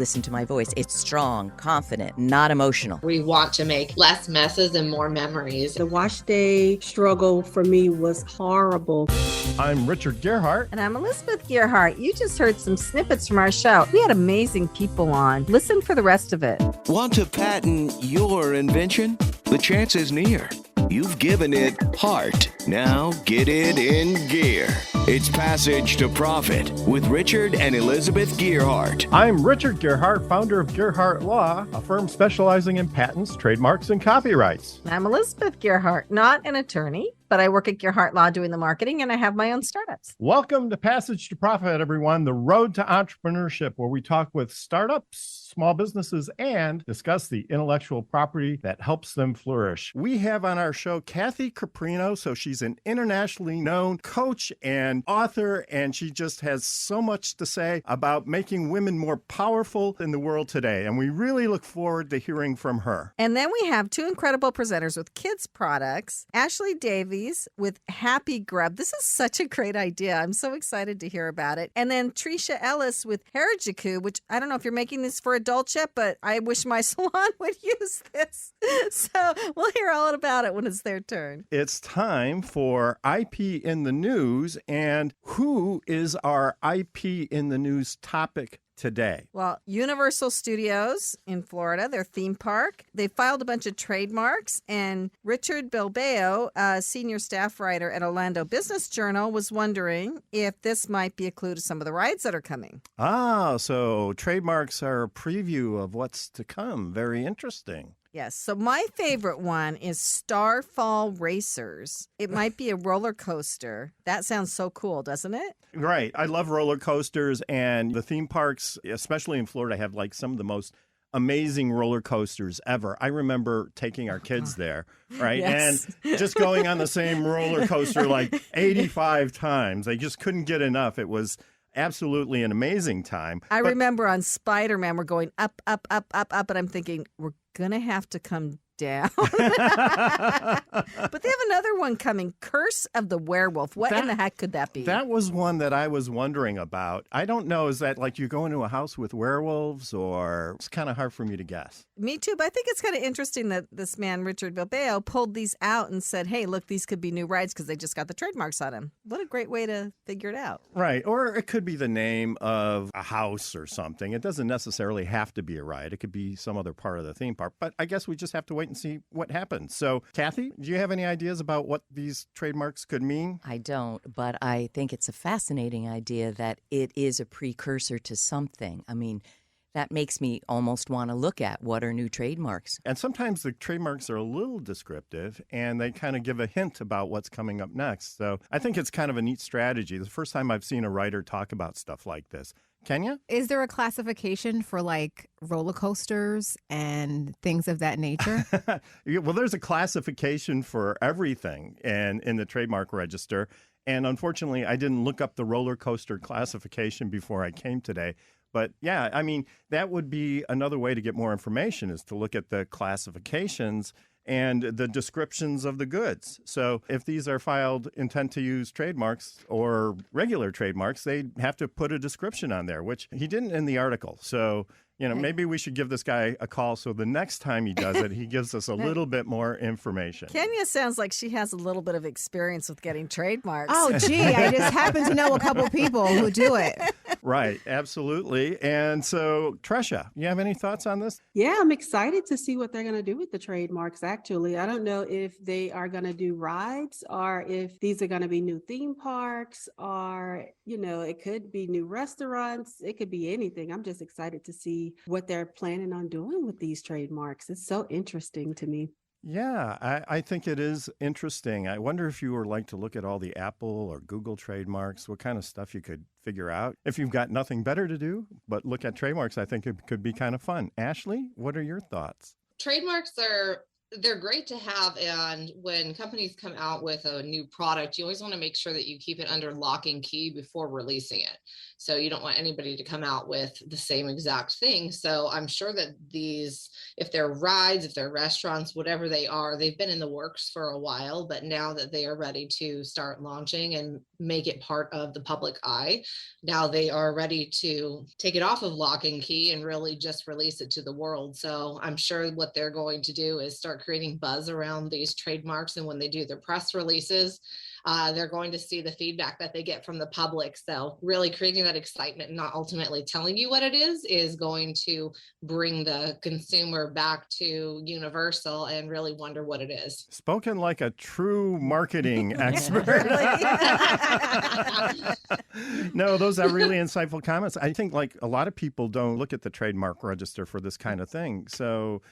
listen to my voice. It's strong, confident, not emotional. We want to make less messes and more memories. The wash day struggle for me was horrible. I'm Richard Gearhart. And I'm Elizabeth Gearhart. You just heard some snippets from our show. We had amazing people on. Listen for the rest of it. Want to patent your invention? The chance is near. You've given it heart. Now get it in gear. It's Passage to Profit with Richard and Elizabeth Gearhart. I'm Richard Gearhart, founder of Gearhart Law, a firm specializing in patents, trademarks, and copyrights. I'm Elizabeth Gearhart, not an attorney, but I work at Gearhart Law doing the marketing, and I have my own startups. Welcome to Passage to Profit, everyone, the road to entrepreneurship, where we talk with startups, small businesses, and discuss the intellectual property that helps them flourish. We have on our show Kathy Caprino. So she's an internationally known coach and author, and she just has so much to say about making women more powerful in the world today. And we really look forward to hearing from her. And then we have two incredible presenters with kids products, Ashley Davies with Happy Grub. This is such a great idea. I'm so excited to hear about it. And then LaTresha Ellis with Hair Jikoo, which I don't know if you're making this for adults yet, but I wish my salon would use this. So we'll hear all about it when it's their turn. It's time for IP in the News. And who is our IP in the News topic today? Well, Universal Studios in Florida, their theme park, they filed a bunch of trademarks, and Richard Bilbao, a senior staff writer at Orlando Business Journal, was wondering if this might be a clue to some of the rides that are coming. Ah, so trademarks are a preview of what's to come. Very interesting. Yes. So my favorite one is Starfall Racers. It might be a roller coaster. That sounds so cool, doesn't it? Right. I love roller coasters, and the theme parks, especially in Florida, have like some of the most amazing roller coasters ever. I remember taking our kids there, right? Yes. And just going on the same roller coaster like 85 times. They just couldn't get enough. It was absolutely an amazing time. I remember on Spider-Man, we're going up, up, up, up, up, and I'm thinking, we're going to have to come down. But they have another one coming, Curse of the Werewolf. What in the heck could that be? That was one that I was wondering about. I don't know. Is that like you go into a house with werewolves, or it's kind of hard for me to guess? Me too, but I think it's kind of interesting that this man, Richard Bilbao, pulled these out and said, hey, look, these could be new rides because they just got the trademarks on them. What a great way to figure it out. Right. Or it could be the name of a house or something. It doesn't necessarily have to be a ride. It could be some other part of the theme park. But I guess we just have to wait and see what happens. So, Kathy, do you have any ideas about what these trademarks could mean? I don't, but I think it's a fascinating idea that it is a precursor to something. I mean, that makes me almost want to look at what are new trademarks. And sometimes the trademarks are a little descriptive, and they kind of give a hint about what's coming up next. So I think it's kind of a neat strategy. The first time I've seen a writer talk about stuff like this. Kenya? Is there a classification for like roller coasters and things of that nature? Well, there's a classification for everything in the trademark register. And unfortunately, I didn't look up the roller coaster classification before I came today. But yeah, I mean, that would be another way to get more information, is to look at the classifications and the descriptions of the goods. So if these are filed intent to use trademarks or regular trademarks, they have to put a description on there, which he didn't in the article. So, maybe we should give this guy a call so the next time he does it, he gives us a little bit more information. Kenya sounds like she has a little bit of experience with getting trademarks. Oh, gee, I just happen to know a couple people who do it. Right, absolutely. And so, Tresha, you have any thoughts on this? Yeah, I'm excited to see what they're going to do with the trademarks, actually. I don't know if they are going to do rides or if these are going to be new theme parks or, it could be new restaurants. It could be anything. I'm just excited to see what they're planning on doing with these trademarks. It's so interesting to me. Yeah, I think it is interesting. I wonder if you were like to look at all the Apple or Google trademarks, what kind of stuff you could figure out. If you've got nothing better to do but look at trademarks, I think it could be kind of fun. Ashley, what are your thoughts? Trademarks are they're great to have. And when companies come out with a new product, you always want to make sure that you keep it under lock and key before releasing it. So you don't want anybody to come out with the same exact thing. So I'm sure that these, if they're rides, if they're restaurants, whatever they are, they've been in the works for a while, but now that they are ready to start launching and make it part of the public eye, now they are ready to take it off of lock and key and really just release it to the world. So I'm sure what they're going to do is start creating buzz around these trademarks. And when they do their press releases, they're going to see the feedback that they get from the public. So really creating that excitement and not ultimately telling you what it is going to bring the consumer back to Universal and really wonder what it is. Spoken like a true marketing expert. No, those are really insightful comments. I think like a lot of people don't look at the trademark register for this kind of thing. So,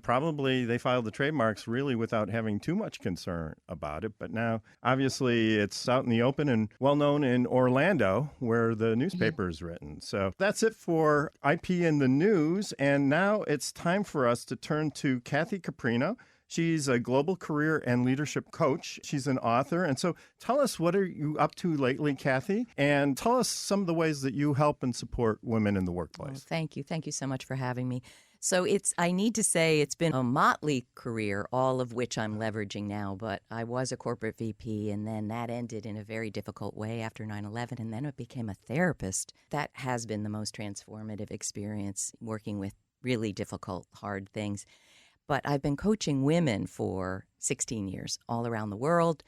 probably they filed the trademarks really without having too much concern about it. But now, obviously, it's out in the open and well known in Orlando, where the newspaper is written. So that's it for IP in the news. And now it's time for us to turn to Kathy Caprino. She's a global career and leadership coach. She's an author. And so tell us, what are you up to lately, Kathy? And tell us some of the ways that you help and support women in the workplace. Oh, thank you. Thank you so much for having me. So I need to say it's been a motley career, all of which I'm leveraging now. But I was a corporate VP, and then that ended in a very difficult way after 9/11. And then I became a therapist. That has been the most transformative experience, working with really difficult, hard things. But I've been coaching women for 16 years all around the world.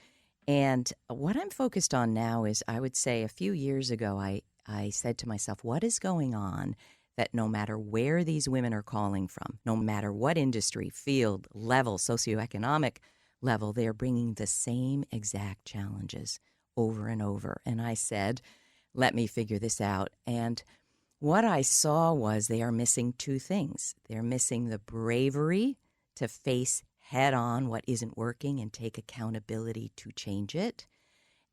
And what I'm focused on now is, I would say a few years ago, I said to myself, what is going on that no matter where these women are calling from, no matter what industry, field, level, socioeconomic level, they're bringing the same exact challenges over and over. And I said, let me figure this out. And what I saw was they are missing two things. They're missing the bravery to face head on what isn't working and take accountability to change it.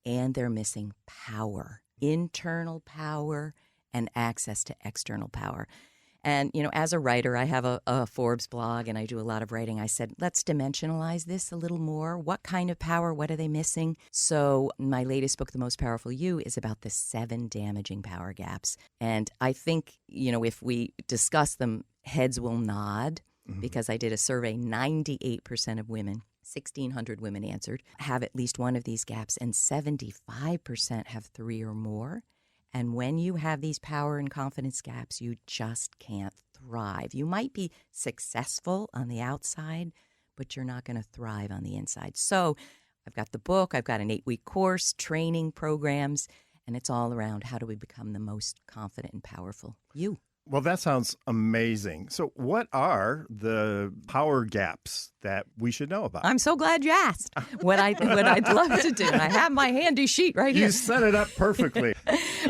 And they're missing power, internal power, and access to external power. And, as a writer, I have a Forbes blog and I do a lot of writing. I said, let's dimensionalize this a little more. What kind of power? What are they missing? So my latest book, The Most Powerful You, is about the 7 damaging power gaps. And I think, if we discuss them, heads will nod, because I did a survey. 98% of women, 1,600 women answered, have at least one of these gaps, and 75% have 3 or more. And when you have these power and confidence gaps, you just can't thrive. You might be successful on the outside, but you're not going to thrive on the inside. So I've got the book, I've got an 8-week course, training programs, and it's all around how do we become the most confident and powerful you. Well, that sounds amazing. So what are the power gaps that we should know about? I'm so glad you asked. What I'd love to do. I have my handy sheet right here. You set it up perfectly.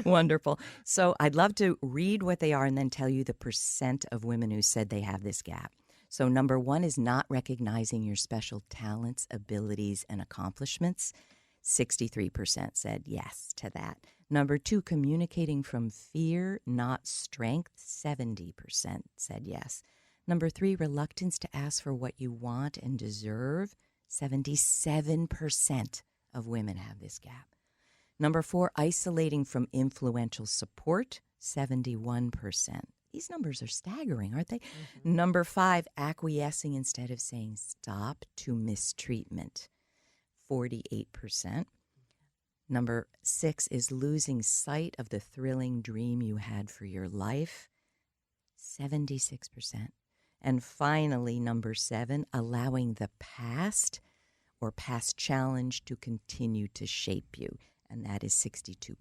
Wonderful. So I'd love to read what they are and then tell you the percent of women who said they have this gap. So number 1 is not recognizing your special talents, abilities, and accomplishments. 63% said yes to that. Number 2, communicating from fear, not strength. 70% said yes. Number 3, reluctance to ask for what you want and deserve. 77% of women have this gap. Number 4, isolating from influential support. 71%. These numbers are staggering, aren't they? Mm-hmm. Number 5, acquiescing instead of saying stop to mistreatment. 48%. Number 6 is losing sight of the thrilling dream you had for your life. 76%. And finally, number 7, allowing the past or past challenge to continue to shape you. And that is 62%.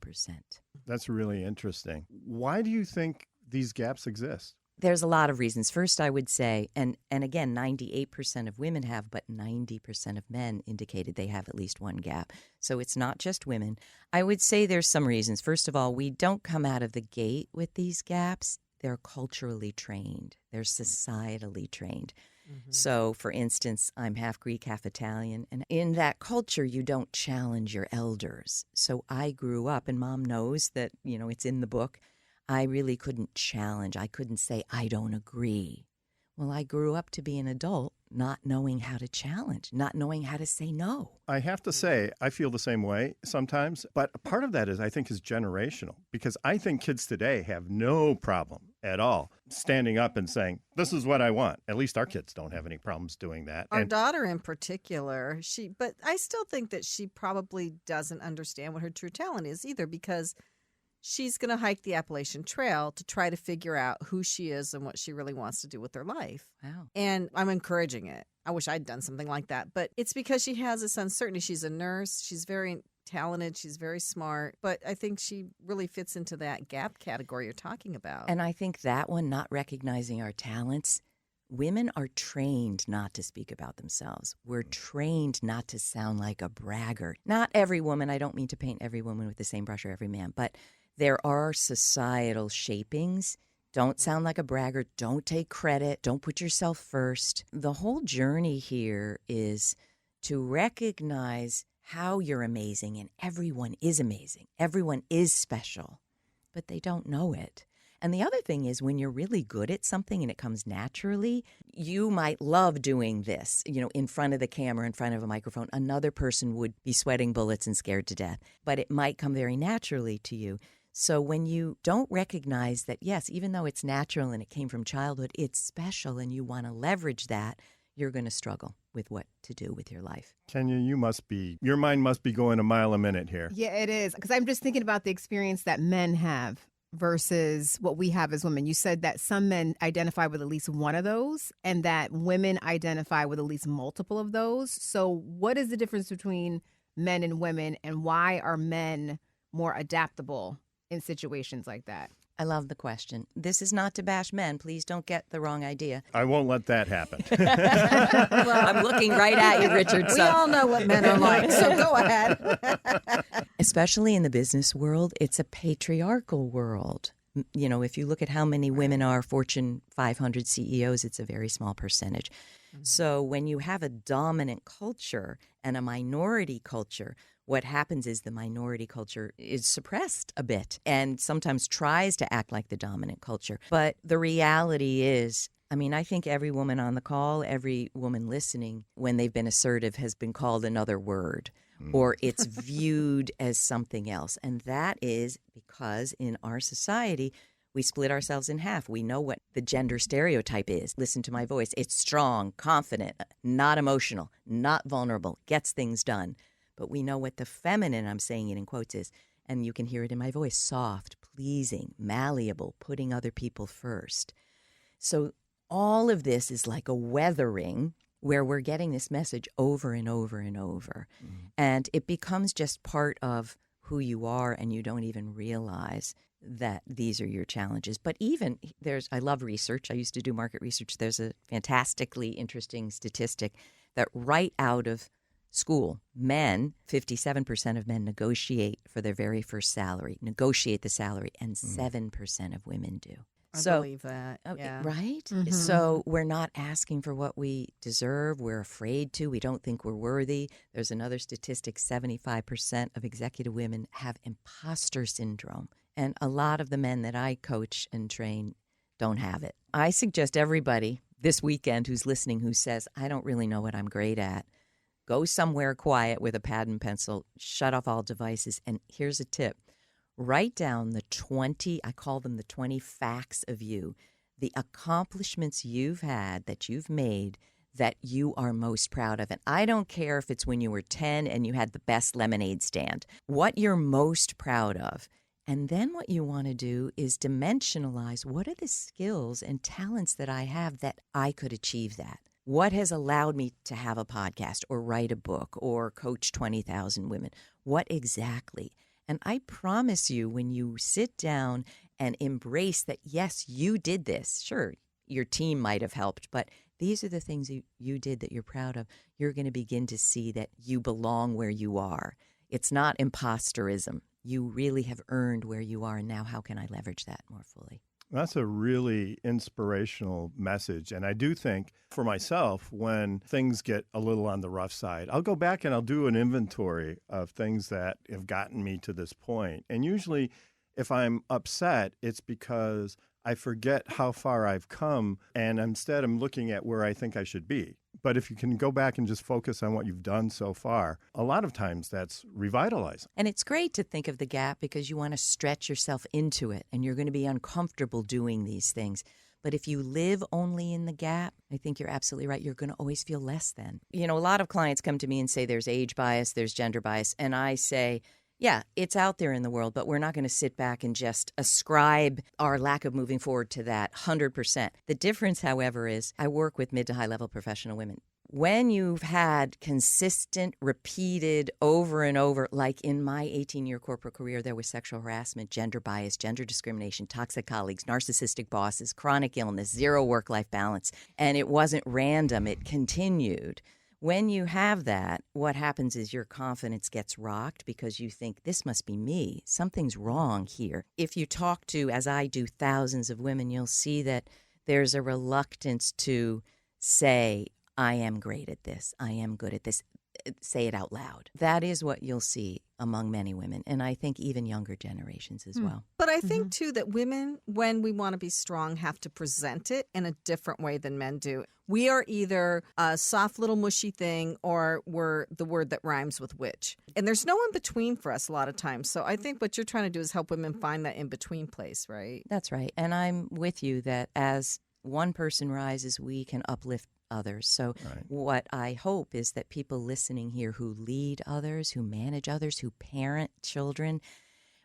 That's really interesting. Why do you think these gaps exist? There's a lot of reasons. First, I would say, and again, 98% of women have, but 90% of men indicated they have at least one gap. So it's not just women. I would say there's some reasons. First of all, we don't come out of the gate with these gaps. They're culturally trained. They're societally trained. Mm-hmm. So, for instance, I'm half Greek, half Italian. And in that culture, you don't challenge your elders. So I grew up, and Mom knows that, it's in the book. I really couldn't challenge. I couldn't say, I don't agree Well, I grew up to be an adult not knowing how to challenge, not knowing how to say no. I have to say, I feel the same way sometimes, but a part of that is, I think, is generational, because I think kids today have no problem at all standing up and saying, this is what I want. At least our kids don't have any problems doing that. Our daughter in particular, but I still think that she probably doesn't understand what her true talent is either, because she's going to hike the Appalachian Trail to try to figure out who she is and what she really wants to do with her life. Wow. And I'm encouraging it. I wish I'd done something like that. But it's because she has this uncertainty. She's a nurse. She's very talented. She's very smart. But I think she really fits into that gap category you're talking about. And I think that one, not recognizing our talents, women are trained not to speak about themselves. We're trained not to sound like a braggart. Not every woman. I don't mean to paint every woman with the same brush or every man, but there are societal shapings. Don't sound like a braggart. Don't take credit. Don't put yourself first. The whole journey here is to recognize how you're amazing, and everyone is amazing. Everyone is special, but they don't know it. And the other thing is, when you're really good at something and it comes naturally, you might love doing this, in front of the camera, in front of a microphone. Another person would be sweating bullets and scared to death, but it might come very naturally to you. So when you don't recognize that, yes, even though it's natural and it came from childhood, it's special and you want to leverage that, you're going to struggle with what to do with your life. Kenya, your mind must be going a mile a minute here. Yeah, it is. Because I'm just thinking about the experience that men have versus what we have as women. You said that some men identify with at least one of those and that women identify with at least multiple of those. So what is the difference between men and women, and why are men more adaptable in situations like that? I love the question. This is not to bash men. Please don't get the wrong idea. I won't let that happen. I'm looking right at you, Richard. We all know what men are like, so go ahead. Especially in the business world, it's a patriarchal world. If you look at how many women are Fortune 500 CEOs, it's a very small percentage. Mm-hmm. So when you have a dominant culture and a minority culture, what happens is the minority culture is suppressed a bit and sometimes tries to act like the dominant culture. But the reality is, I think every woman on the call, every woman listening, when they've been assertive, has been called another word, or it's viewed as something else. And that is because in our society, we split ourselves in half. We know what the gender stereotype is. Listen to my voice. It's strong, confident, not emotional, not vulnerable, gets things done. But we know what the feminine, I'm saying it in quotes, is, and you can hear it in my voice, soft, pleasing, malleable, putting other people first. So all of this is like a weathering where we're getting this message over and over and over. Mm-hmm. And it becomes just part of who you are, and you don't even realize that these are your challenges. But even I love research. I used to do market research. There's a fantastically interesting statistic that right out of school, 57% of men negotiate for their very first salary, negotiate the salary, and 7% of women do. I believe that, yeah. Right? Mm-hmm. So we're not asking for what we deserve. We're afraid to. We don't think we're worthy. There's another statistic, 75% of executive women have imposter syndrome. And a lot of the men that I coach and train don't have it. I suggest everybody this weekend who's listening who says, I don't really know what I'm great at, go somewhere quiet with a pad and pencil, shut off all devices, and here's a tip. Write down the 20, I call them the 20 facts of you, the accomplishments you've had that you've made that you are most proud of. And I don't care if it's when you were 10 and you had the best lemonade stand, what you're most proud of. And then what you want to do is dimensionalize what are the skills and talents that I have that I could achieve that. What has allowed me to have a podcast or write a book or coach 20,000 women? What exactly? And I promise you, when you sit down and embrace that, yes, you did this. Sure, your team might have helped, but these are the things you did that you're proud of. You're going to begin to see that you belong where you are. It's not imposterism. You really have earned where you are, and now how can I leverage that more fully? That's a really inspirational message. And I do think for myself, when things get a little on the rough side, I'll go back and I'll do an inventory of things that have gotten me to this point. And usually if I'm upset, it's because I forget how far I've come, and instead I'm looking at where I think I should be. But if you can go back and just focus on what you've done so far, a lot of times that's revitalizing. And it's great to think of the gap because you want to stretch yourself into it, and you're going to be uncomfortable doing these things. But if you live only in the gap, I think you're absolutely right. You're going to always feel less than. You know, a lot of clients come to me and say there's age bias, there's gender bias. And I say, yeah, it's out there in the world, but we're not going to sit back and just ascribe our lack of moving forward to that 100%. The difference, however, is I work with mid to high level professional women. When you've had consistent, repeated, over and over, like in my 18-year corporate career, there was sexual harassment, gender bias, gender discrimination, toxic colleagues, narcissistic bosses, chronic illness, zero work-life balance, and it wasn't random, it continued. When you have that, what happens is your confidence gets rocked because you think, this must be me. Something's wrong here. If you talk to, as I do, thousands of women, you'll see that there's a reluctance to say, I am great at this. I am good at this. Say it out loud. That is what you'll see among many women, and I think even younger generations as well. But I think, too, that women, when we want to be strong, have to present it in a different way than men do. We are either a soft little mushy thing or we're the word that rhymes with witch. And there's no in between for us a lot of times. So I think what you're trying to do is help women find that in between place, right? That's right. And I'm with you that as one person rises, we can uplift others. So what I hope is that people listening here who lead others, who manage others, who parent children,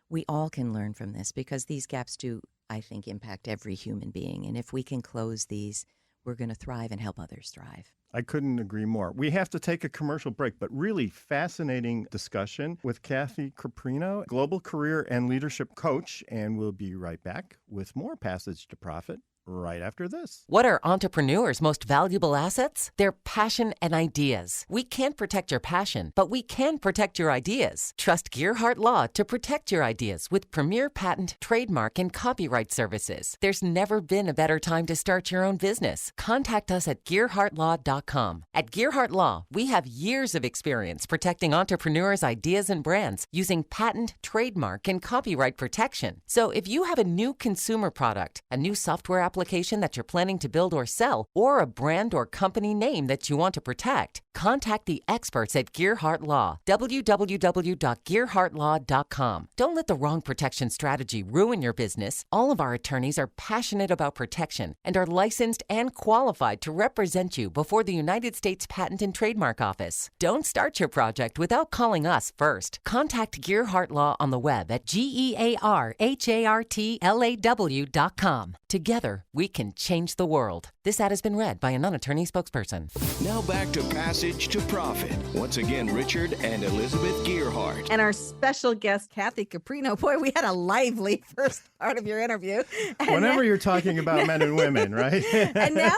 we all can learn from this because these gaps do, I think, impact every human being. And if we can close these, we're going to thrive and help others thrive. I couldn't agree more. We have to take a commercial break, but really fascinating discussion with Kathy Caprino, global career and leadership coach, and we'll be right back with more Passage to Profit right after this. What are entrepreneurs' most valuable assets? Their passion and ideas. We can't protect your passion, but we can protect your ideas. Trust Gearhart Law to protect your ideas with premier patent, trademark, and copyright services. There's never been a better time to start your own business. Contact us at GearhartLaw.com. At Gearhart Law, we have years of experience protecting entrepreneurs' ideas and brands using patent, trademark, and copyright protection. So if you have a new consumer product, a new software application that you're planning to build or sell, or a brand or company name that you want to protect, contact the experts at Gearhart Law. www.gearhartlaw.com. Don't let the wrong protection strategy ruin your business. All of our attorneys are passionate about protection and are licensed and qualified to represent you before the United States Patent and Trademark Office. Don't start your project without calling us first. Contact Gearhart Law on the web at GearhartLaw.com. Together, we can change the world. This ad has been read by a non-attorney spokesperson. Now back to Passage to Profit. Once again, Richard and Elizabeth Gearhart. And our special guest, Kathy Caprino. Boy, we had a lively first part of your interview. And Whenever you're talking about men and women, right? And now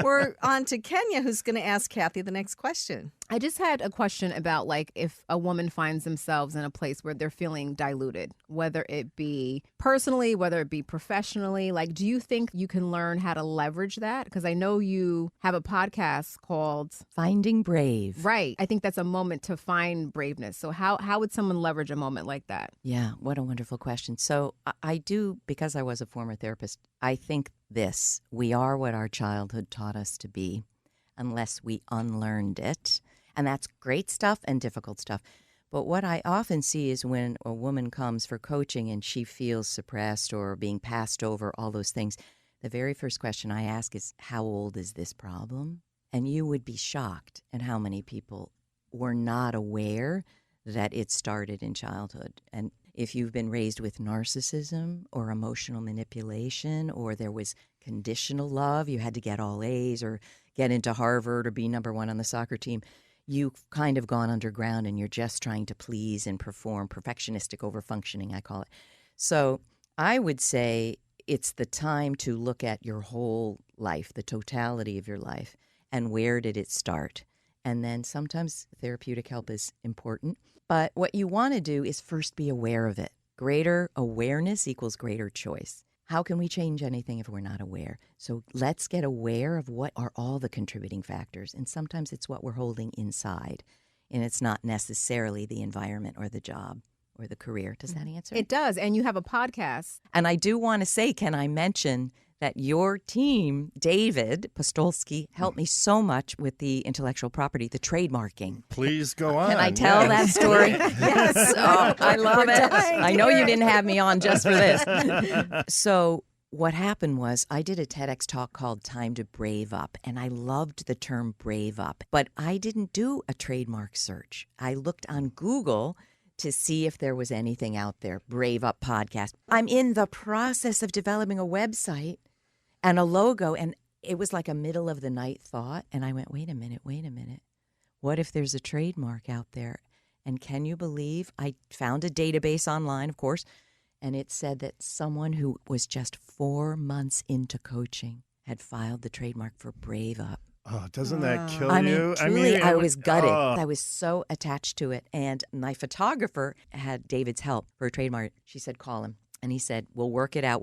we're on to Kenya, who's going to ask Kathy the next question. I just had a question about, like, if a woman finds themselves in a place where they're feeling diluted, whether it be personally, whether it be professionally, like, do you think you can learn how to leverage that? Because I know you have a podcast called Finding Brave. Right. I think that's a moment to find braveness. So how would someone leverage a moment like that? Yeah, what a wonderful question. So I do, because I was a former therapist, I think this: we are what our childhood taught us to be unless we unlearned it. And that's great stuff and difficult stuff. But what I often see is when a woman comes for coaching and she feels suppressed or being passed over, all those things, the very first question I ask is, how old is this problem? And you would be shocked at how many people were not aware that it started in childhood. And if you've been raised with narcissism or emotional manipulation, or there was conditional love, you had to get all A's or get into Harvard or be number one on the soccer team, you've kind of gone underground and you're just trying to please and perform, perfectionistic overfunctioning, I call it. So I would say it's the time to look at your whole life, the totality of your life, and where did it start? And then sometimes therapeutic help is important. But what you want to do is first be aware of it. Greater awareness equals greater choice. How can we change anything if we're not aware? So let's get aware of what are all the contributing factors. And sometimes it's what we're holding inside, and it's not necessarily the environment or the job. or the career. Does that answer It does. And you have a podcast. And I do want to say, can I mention that your team, David Postolsky, helped me so much with the intellectual property, the trademarking. Please go on. Can I tell that story? Yes. Oh, I love it. I know you didn't have me on just for this. So what happened was I did a TEDx talk called Time to Brave Up, and I loved the term brave up. But I didn't do a trademark search. I looked on Google to see if there was anything out there, Brave Up Podcast. I'm in the process of developing a website and a logo, and it was like a middle of the night thought. And I went, wait a minute. What if there's a trademark out there? And can you believe I found a database online, of course, and it said that someone who was just 4 months into coaching had filed the trademark for Brave Up. Oh, doesn't that kill I mean, you? truly, I was gutted. Oh. I was so attached to it. And my photographer had David's help for a trademark. She said, call him. And he said, we'll work it out.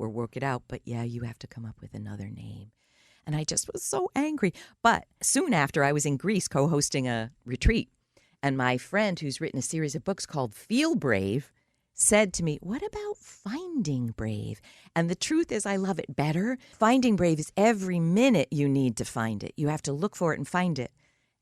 But yeah, you have to come up with another name. And I just was so angry. But soon after, I was in Greece co-hosting a retreat. And my friend, who's written a series of books called Feel Brave, said to me, what about Finding Brave? And the truth is, I love it better. Finding Brave is every minute you need to find it. You have to look for it and find it.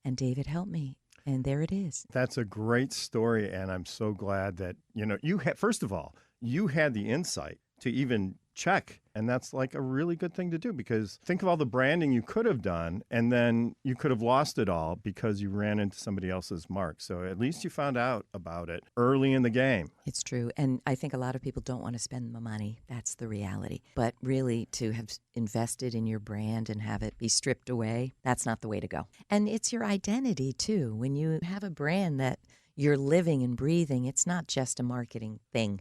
And David helped me. And there it is. That's a great story. And I'm so glad that, you had, first of all, you had the insight to even check. And that's like a really good thing to do, because think of all the branding you could have done, and then you could have lost it all because you ran into somebody else's mark. So at least you found out about it early in the game. It's true. And I think a lot of people don't want to spend the money. That's the reality. But really, to have invested in your brand and have it be stripped away, that's not the way to go. And it's your identity, too. When you have a brand that you're living and breathing, it's not just a marketing thing.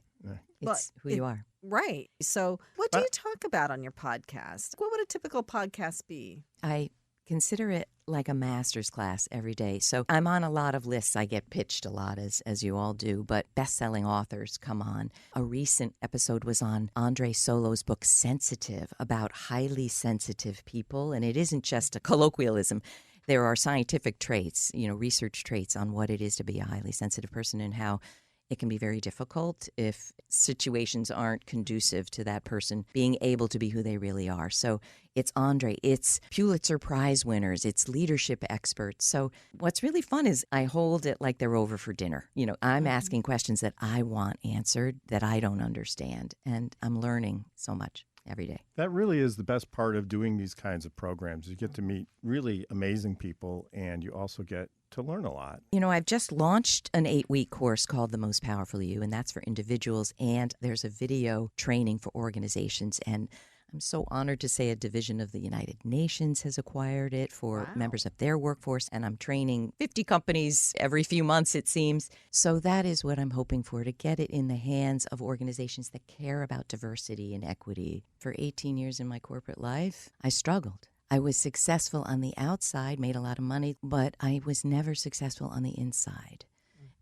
It's who you are. Right. So what do you talk about on your podcast? What would a typical podcast be? I consider it like a master's class every day. So I'm on a lot of lists. I get pitched a lot, as you all do, but best-selling authors come on. A recent episode was on Andre Solo's book, Sensitive, about highly sensitive people. And it isn't just a colloquialism. There are scientific traits, research traits on what it is to be a highly sensitive person and how it can be very difficult if situations aren't conducive to that person being able to be who they really are. So it's Andre, it's Pulitzer Prize winners, it's leadership experts. So what's really fun is I hold it like they're over for dinner. I'm asking questions that I want answered, that I don't understand, and I'm learning so much every day. That really is the best part of doing these kinds of programs. You get to meet really amazing people, and you also get to learn a lot. I've just launched an 8-week course called The Most Powerful You, and that's for individuals, and there's a video training for organizations. And I'm so honored to say a division of the United Nations has acquired it for members of their workforce, and I'm training 50 companies every few months, it seems. So that is what I'm hoping for, to get it in the hands of organizations that care about diversity and equity. For 18 years in my corporate life, I struggled. I was successful on the outside, made a lot of money, but I was never successful on the inside.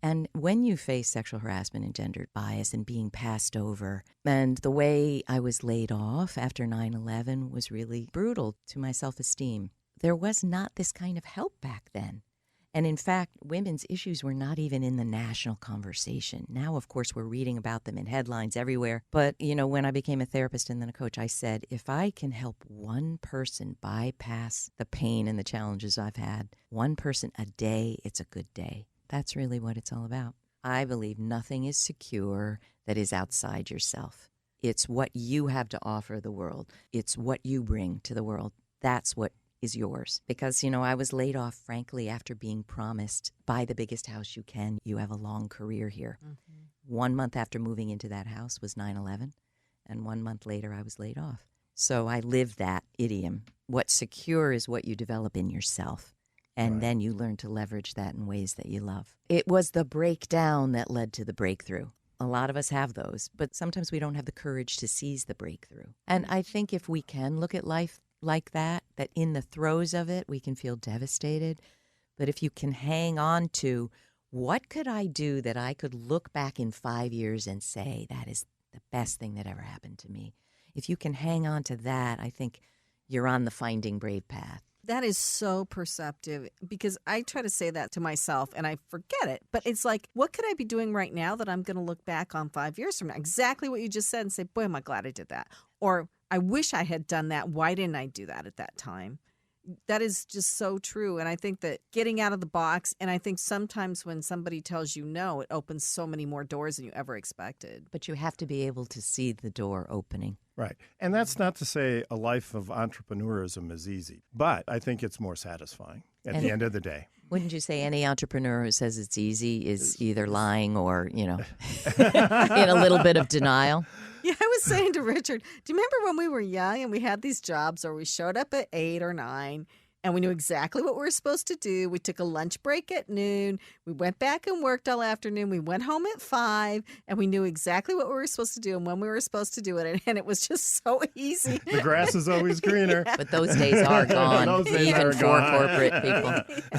And when you face sexual harassment and gender bias and being passed over, and the way I was laid off after 9/11 was really brutal to my self-esteem. There was not this kind of help back then. And in fact, women's issues were not even in the national conversation. Now, of course, we're reading about them in headlines everywhere. But, when I became a therapist and then a coach, I said, if I can help one person bypass the pain and the challenges I've had, one person a day, it's a good day. That's really what it's all about. I believe nothing is secure that is outside yourself. It's what you have to offer the world. It's what you bring to the world. That's what is yours. Because, I was laid off, frankly, after being promised, buy the biggest house you can. You have a long career here. Mm-hmm. 1 month after moving into that house was 9/11. And 1 month later, I was laid off. So I lived that idiom. What's secure is what you develop in yourself. And then you learn to leverage that in ways that you love. It was the breakdown that led to the breakthrough. A lot of us have those, but sometimes we don't have the courage to seize the breakthrough. And I think if we can look at life like that in the throes of it, we can feel devastated. But if you can hang on to, what could I do that I could look back in 5 years and say, that is the best thing that ever happened to me? If you can hang on to that, I think you're on the Finding Brave path. That is so perceptive because I try to say that to myself and I forget it. But it's like, what could I be doing right now that I'm going to look back on 5 years from now? Exactly what you just said and say, boy, am I glad I did that. Or I wish I had done that. Why didn't I do that at that time? That is just so true. And I think that getting out of the box, and I think sometimes when somebody tells you no, it opens so many more doors than you ever expected. But you have to be able to see the door opening. Right. And that's not to say a life of entrepreneurism is easy, but I think it's more satisfying at the end of the day. Wouldn't you say any entrepreneur who says it's easy is either lying or, in a little bit of denial? Yeah, I was saying to Richard, do you remember when we were young and we had these jobs or we showed up at 8 or 9 and we knew exactly what we were supposed to do? We took a lunch break at noon. We went back and worked all afternoon. We went home at 5 and we knew exactly what we were supposed to do and when we were supposed to do it. And it was just so easy. The grass is always greener. But those days are gone, Those days even are for gone. corporate people.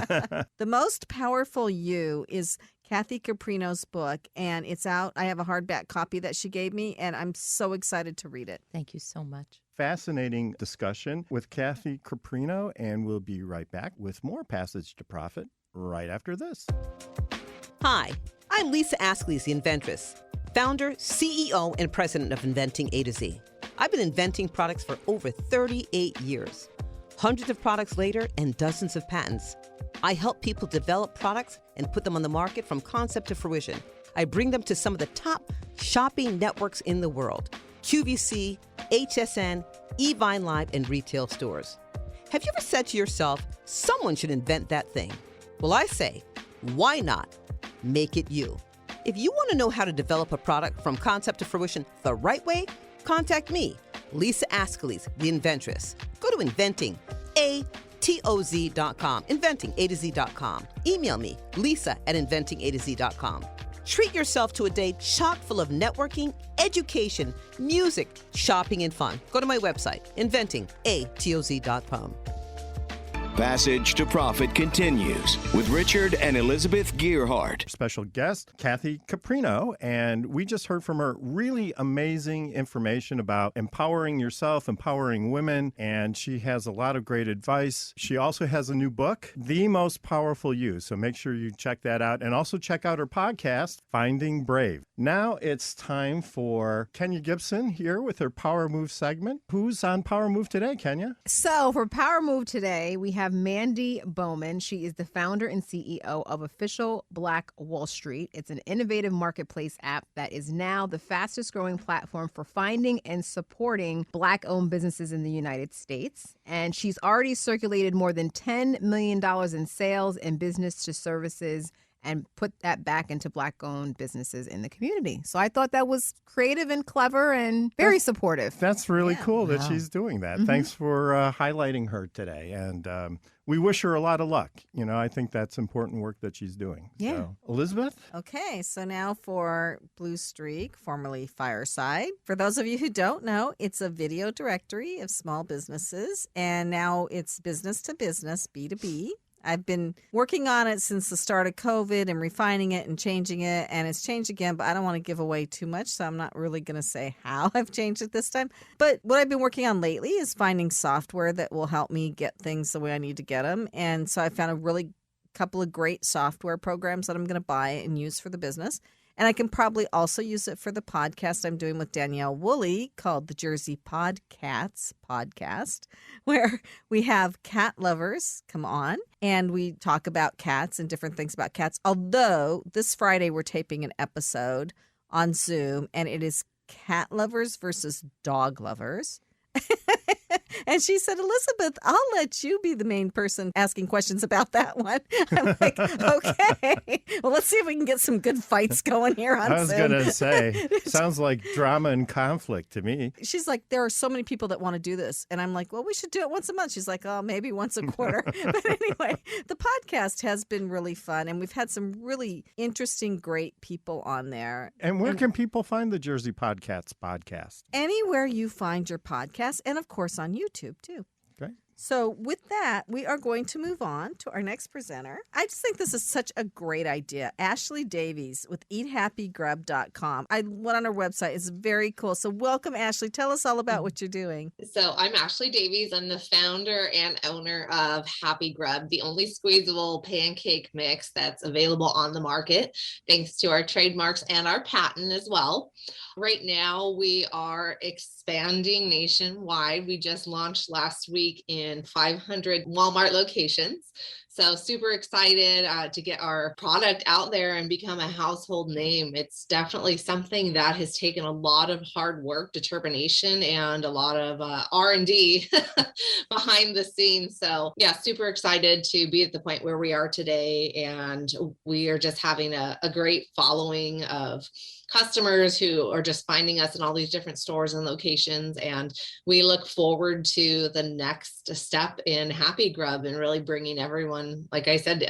Yeah. The Most Powerful You is Kathy Caprino's book, and it's out. I have a hardback copy that she gave me, and I'm so excited to read it. Thank you so much. Fascinating discussion with Kathy Caprino, and we'll be right back with more Passage to Profit right after this. Hi, I'm Lisa Askley's the Inventress, founder, CEO, and president of Inventing A to Z. I've been inventing products for over 38 years. Hundreds of products later and dozens of patents. I help people develop products and put them on the market from concept to fruition. I bring them to some of the top shopping networks in the world: QVC, HSN, eVine Live, and retail stores. Have you ever said to yourself, someone should invent that thing? Well, I say, why not? Make it you. If you want to know how to develop a product from concept to fruition the right way, contact me, Lisa Askley's the Inventress. Go to inventingatOZ.com, inventingatOZ.com. Email me, lisa@inventingatOZ.com. Treat yourself to a day chock full of networking, education, music, shopping, and fun. Go to my website, inventingatOZ.com. Passage to Profit continues with Richard and Elizabeth Gearhart. Special guest, Kathy Caprino, and we just heard from her really amazing information about empowering yourself, empowering women, and she has a lot of great advice. She also has a new book, The Most Powerful You, so make sure you check that out, and also check out her podcast, Finding Brave. Now it's time for Kenya Gipson here with her Power Move segment. Who's on Power Move today, Kenya? So for Power Move today, we have Mandy Bowman. She is the founder and CEO of Official Black Wall Street. It's an innovative marketplace app that is now the fastest growing platform for finding and supporting Black-owned businesses in the United States. And she's already circulated more than $10 million in sales and business to services and put that back into Black-owned businesses in the community. So I thought that was creative and clever and very supportive. That's really cool that she's doing that. Mm-hmm. Thanks for highlighting her today. And we wish her a lot of luck. I think that's important work that she's doing. Yeah. So, Elizabeth? Okay, so now for Blue Streak, formerly Fireside. For those of you who don't know, it's a video directory of small businesses, and now it's business to business, B2B. I've been working on it since the start of COVID and refining it and changing it, and it's changed again, but I don't want to give away too much, so I'm not really going to say how I've changed it this time. But what I've been working on lately is finding software that will help me get things the way I need to get them, and so I found a really couple of great software programs that I'm going to buy and use for the business. And I can probably also use it for the podcast I'm doing with Danielle Woolley called the Jersey Podcats Podcast, where we have cat lovers come on and we talk about cats and different things about cats. Although this Friday we're taping an episode on Zoom and it is cat lovers versus dog lovers. And she said, Elizabeth, I'll let you be the main person asking questions about that one. I'm like, okay. Well, let's see if we can get some good fights going here on Zoom. I was going to say, sounds like drama and conflict to me. She's like, there are so many people that want to do this. And I'm like, well, we should do it once a month. She's like, oh, maybe once a quarter. But anyway, the podcast has been really fun. And we've had some really interesting, great people on there. And where can people find the Jersey Podcats podcast? Anywhere you find your podcast. And of course, on YouTube, too. Okay. So with that, we are going to move on to our next presenter. I just think this is such a great idea. Ashley Davies with eathappygrub.com. I went on her website. It's very cool. So welcome, Ashley. Tell us all about what you're doing. So I'm Ashley Davies. I'm the founder and owner of Happy Grub, the only squeezable pancake mix that's available on the market, thanks to our trademarks and our patent as well. Right now, we are expanding nationwide. We just launched last week in 500 Walmart locations. So super excited to get our product out there and become a household name. It's definitely something that has taken a lot of hard work, determination, and a lot of R&D behind the scenes. So yeah, super excited to be at the point where we are today. And we are just having a great following of customers who are just finding us in all these different stores and locations. And we look forward to the next step in Happy Grub and really bringing everyone, like I said,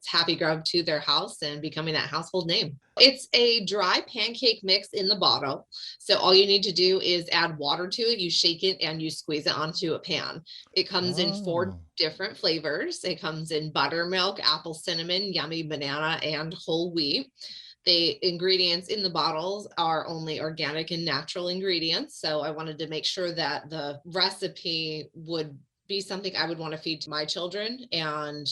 Happy Grub to their house and becoming that household name. It's a dry pancake mix in the bottle. So all you need to do is add water to it. You shake it and you squeeze it onto a pan. It comes in 4 different flavors. It comes in buttermilk, apple cinnamon, yummy banana, and whole wheat. The ingredients in the bottles are only organic and natural ingredients. So I wanted to make sure that the recipe would be something I would want to feed to my children, and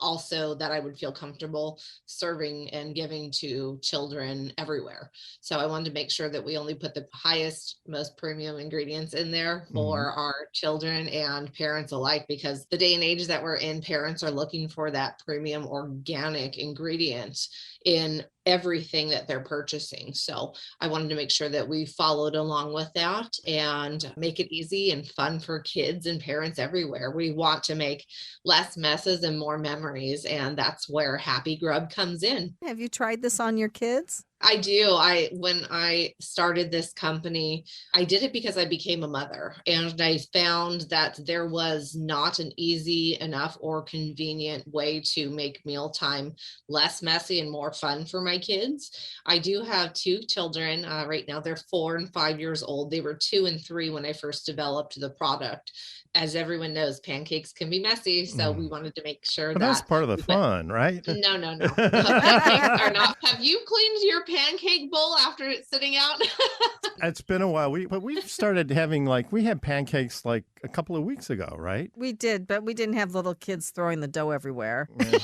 also that I would feel comfortable serving and giving to children everywhere. So I wanted to make sure that we only put the highest, most premium ingredients in there for our children and parents alike, because the day and age that we're in, parents are looking for that premium organic ingredient in everything that they're purchasing. So I wanted to make sure that we followed along with that and make it easy and fun for kids and parents everywhere. We want to make less messes and more memories, and that's where Happy Grub comes in. Have you tried this on your kids? I do. When I started this company, I did it because I became a mother, and I found that there was not an easy enough or convenient way to make mealtime less messy and more fun for my kids. I do have 2 children. Right now, they're 4 and 5 years old. They were 2 and 3 when I first developed the product. As everyone knows, pancakes can be messy, so we wanted to make sure but that's part of the fun, right? No. Pancakes are not. Have you cleaned your pancake bowl after it's sitting out? It's been a while. But we've started having, we had pancakes like a couple of weeks ago, right? We did, but we didn't have little kids throwing the dough everywhere. Yeah.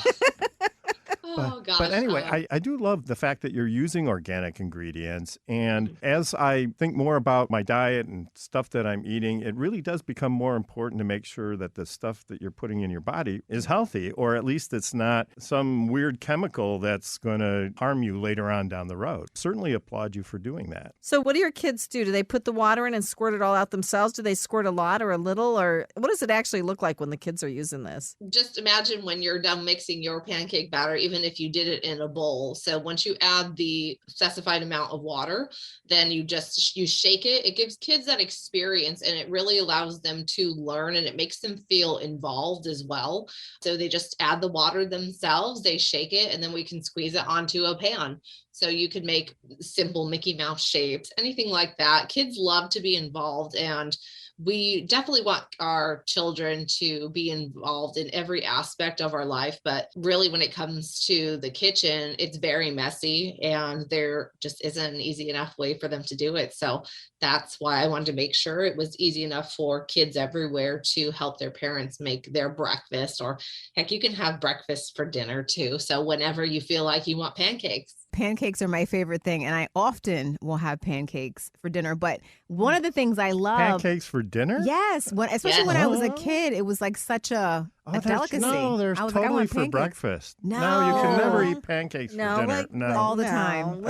Oh, gosh. But anyway, I do love the fact that you're using organic ingredients. And as I think more about my diet and stuff that I'm eating, it really does become more important to make sure that the stuff that you're putting in your body is healthy, or at least it's not some weird chemical that's going to harm you later on down the road. Certainly applaud you for doing that. So what do your kids do? Do they put the water in and squirt it all out themselves? Do they squirt a lot or a little? Or what does it actually look like when the kids are using this? Just imagine when you're done mixing your pancake batter, even if you did it in a bowl. So once you add the specified amount of water, then you shake it. It gives kids that experience, and it really allows them to learn, and it makes them feel involved as well. So they just add the water themselves, they shake it, and then we can squeeze it onto a pan. So you could make simple Mickey Mouse shapes, anything like that. Kids love to be involved, and we definitely want our children to be involved in every aspect of our life. But really, when it comes to the kitchen, it's very messy, and there just isn't an easy enough way for them to do it. So that's why I wanted to make sure it was easy enough for kids everywhere to help their parents make their breakfast, or heck, you can have breakfast for dinner too. So whenever you feel like you want pancakes. Pancakes are my favorite thing, and I often will have pancakes for dinner. But one of the things I love... Pancakes for dinner? Yes. Especially when I was a kid, it was like such a delicacy. No, there's totally for breakfast. No. You can never eat pancakes for dinner. All the time.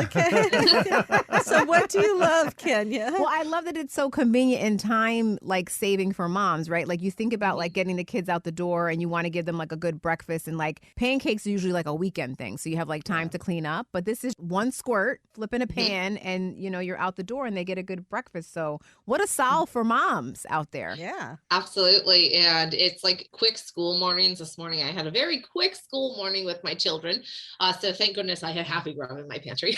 So what do you love, Kenya? Well, I love that it's so convenient in time, like saving for moms, right? Like you think about like getting the kids out the door and you want to give them like a good breakfast, and like pancakes are usually like a weekend thing. So you have like time to clean up. But this is one squirt, flip in a pan, and you're out the door and they get a good breakfast. So what a solve for moms out there. Yeah. Absolutely. And it's like quick school school mornings. This morning, I had a very quick school morning with my children. So thank goodness I had Happy Grub in my pantry.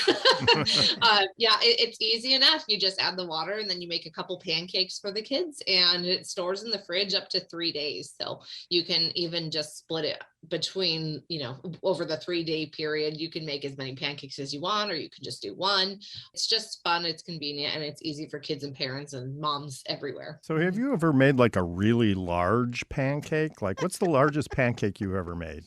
It's easy enough. You just add the water and then you make a couple pancakes for the kids, and it stores in the fridge up to 3 days. So you can even just split it between, over the 3-day period. You can make as many pancakes as you want, or you can just do one. It's just fun. It's convenient, and it's easy for kids and parents and moms everywhere. So have you ever made like a really large pancake? Like, what's the largest pancake you ever made?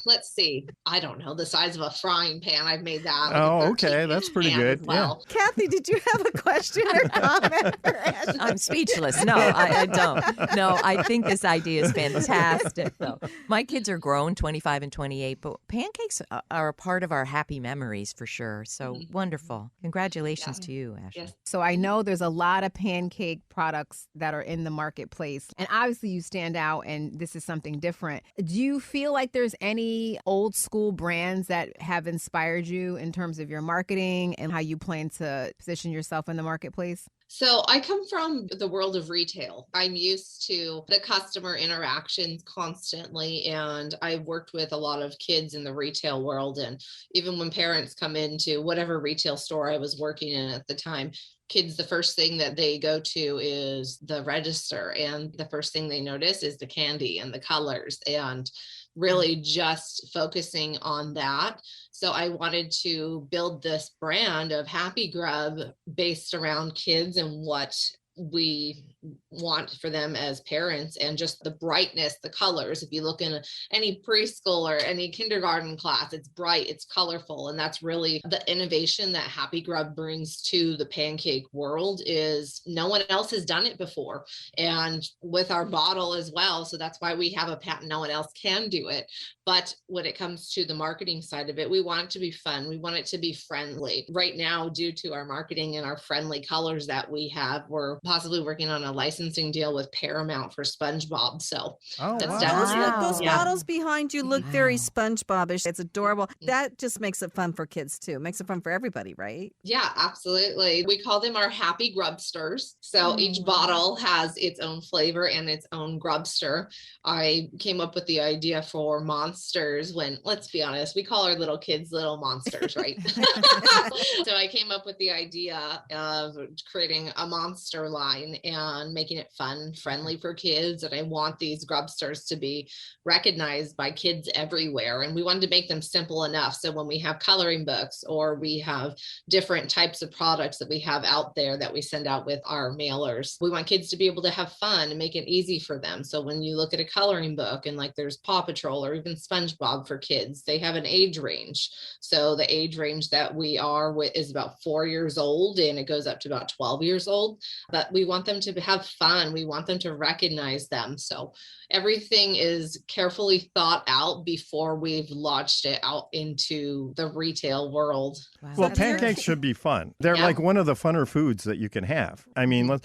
Let's see. I don't know. The size of a frying pan. I've made that. Oh, okay. That's pretty good. Well. Yeah. Kathy, did you have a question or comment for Ashley? I'm speechless. No, I don't. No, I think this idea is fantastic, though. My kids are grown, 25 and 28, but pancakes are a part of our happy memories for sure. So wonderful. Congratulations to you, Ashley. Yes. So I know there's a lot of pancake products that are in the marketplace, and obviously you stand out, and this is something different. Do you feel like there's any old school brands that have inspired you in terms of your marketing and how you plan to position yourself in the marketplace? So I come from the world of retail. I'm used to the customer interactions constantly, and I've worked with a lot of kids in the retail world. And even when parents come into whatever retail store I was working in at the time, kids, the first thing that they go to is the register, and the first thing they notice is the candy and the colors, and really just focusing on that. So I wanted to build this brand of Happy Grub based around kids and what we want for them as parents, and just the brightness, the colors. If you look in any preschool or any kindergarten class, it's bright, it's colorful. And that's really the innovation that Happy Grub brings to the pancake world, is no one else has done it before. And with our bottle as well. So that's why we have a patent. No one else can do it. But when it comes to the marketing side of it, we want it to be fun. We want it to be friendly. Right now, due to our marketing and our friendly colors that we have, we're possibly working on a licensing deal with Paramount for SpongeBob. So that's definitely Those bottles behind you look very SpongeBob-ish. It's adorable. That just makes it fun for kids too. Makes it fun for everybody, right? Yeah, absolutely. We call them our Happy Grubsters. So each bottle has its own flavor and its own Grubster. I came up with the idea for monsters when, let's be honest, we call our little kids little monsters, right? So I came up with the idea of creating a monster line and making it fun, friendly for kids. And I want these Grubsters to be recognized by kids everywhere. And we wanted to make them simple enough. So when we have coloring books, or we have different types of products that we have out there that we send out with our mailers, we want kids to be able to have fun and make it easy for them. So when you look at a coloring book, and like there's Paw Patrol or even SpongeBob for kids, they have an age range. So the age range that we are with is about 4 years old, and it goes up to about 12 years old. But we want them to have fun. We want them to recognize them. So everything is carefully thought out before we've launched it out into the retail world. Wow. Well, pancakes should be fun. They're like one of the funner foods that you can have. I mean,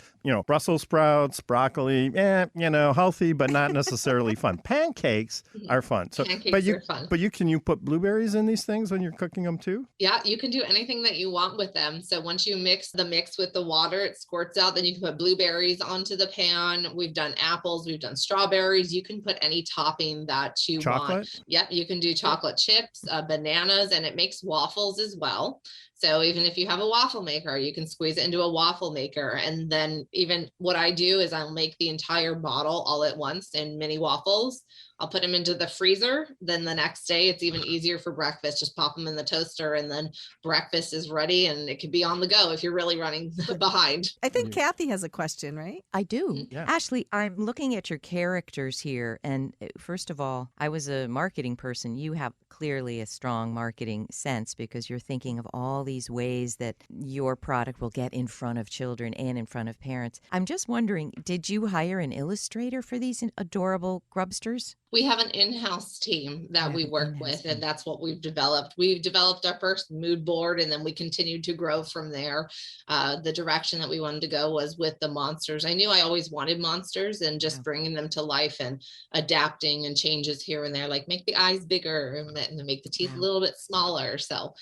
Brussels sprouts, broccoli, healthy, but not necessarily fun. Pancakes are fun. So, Pancakes are fun. But can you put blueberries in these things when you're cooking them too? Yeah, you can do anything that you want with them. So once you mix with the water, it squirts out. Then you can put blueberries onto the pan. We've done apples. We've done strawberries. You can put any topping that you want. Yep, you can do chocolate chips, bananas, and it makes waffles as well. So even if you have a waffle maker, you can squeeze it into a waffle maker. And then even what I do is I'll make the entire bottle all at once in mini waffles. I'll put them into the freezer. Then the next day, it's even easier for breakfast. Just pop them in the toaster, and then breakfast is ready, and it could be on the go if you're really running behind. I think Kathy has a question, right? I do. Yeah. Ashley, I'm looking at your characters here. And first of all, I was a marketing person. You have clearly a strong marketing sense, because you're thinking of all these ways that your product will get in front of children and in front of parents. I'm just wondering, did you hire an illustrator for these adorable Grubsters? We have an in-house team that we work with, and that's what we've developed. We've developed our first mood board, and then we continued to grow from there. The direction that we wanted to go was with the monsters. I knew I always wanted monsters, and just bringing them to life and adapting and changes here and there, like make the eyes bigger and make the teeth a little bit smaller. So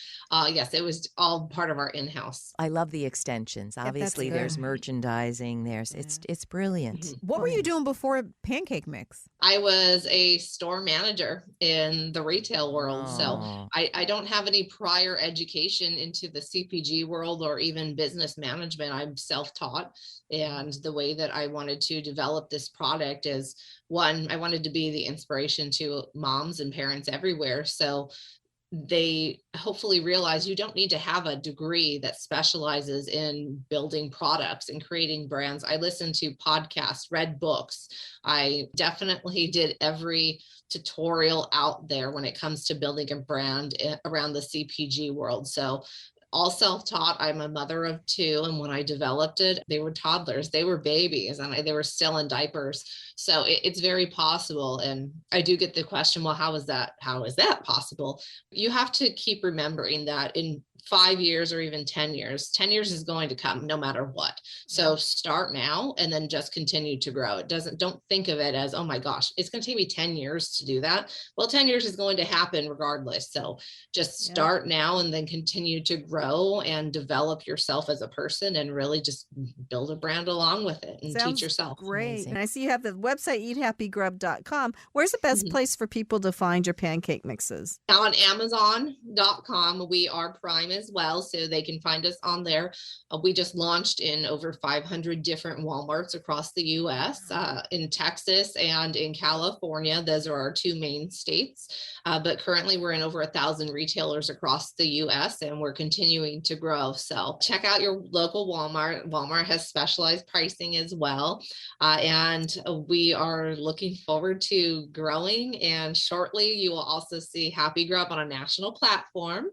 yes, it was all part of our in-house. I love the extensions. Obviously, good. there's merchandising. It's brilliant. Mm-hmm. What were you doing before Pancake Mix? I was a store manager in the retail world. So I don't have any prior education into the CPG world or even business management. I'm self-taught. And the way that I wanted to develop this product is, one, I wanted to be the inspiration to moms and parents everywhere. So they hopefully realize you don't need to have a degree that specializes in building products and creating brands. I listened to podcasts, read books. I definitely did every tutorial out there when it comes to building a brand around the CPG world. So all self-taught. I'm a mother of 2. And when I developed it, they were toddlers, they were babies, and they were still in diapers. So it's very possible. And I do get the question, well, how is that possible? You have to keep remembering that in 5 years or even 10 years is going to come no matter what. So start now and then just continue to grow. Don't think of it as, oh my gosh, it's going to take me 10 years to do that. Well, 10 years is going to happen regardless. So just start now and then continue to grow and develop yourself as a person and really just build a brand along with it and teach yourself. Great. Amazing. And I see you have the website, eathappygrub.com. Where's the best place for people to find your pancake mixes? Now on Amazon.com, we are Prime as well, so they can find us on there. We just launched in over 500 different Walmarts across the U.S., in Texas and in California. Those are our 2 main states. But currently we're in over 1,000 retailers across the U.S. and we're continuing to grow. So check out your local Walmart. Walmart has specialized pricing as well. And we are looking forward to growing. And shortly you will also see Happy Grub on a national platform.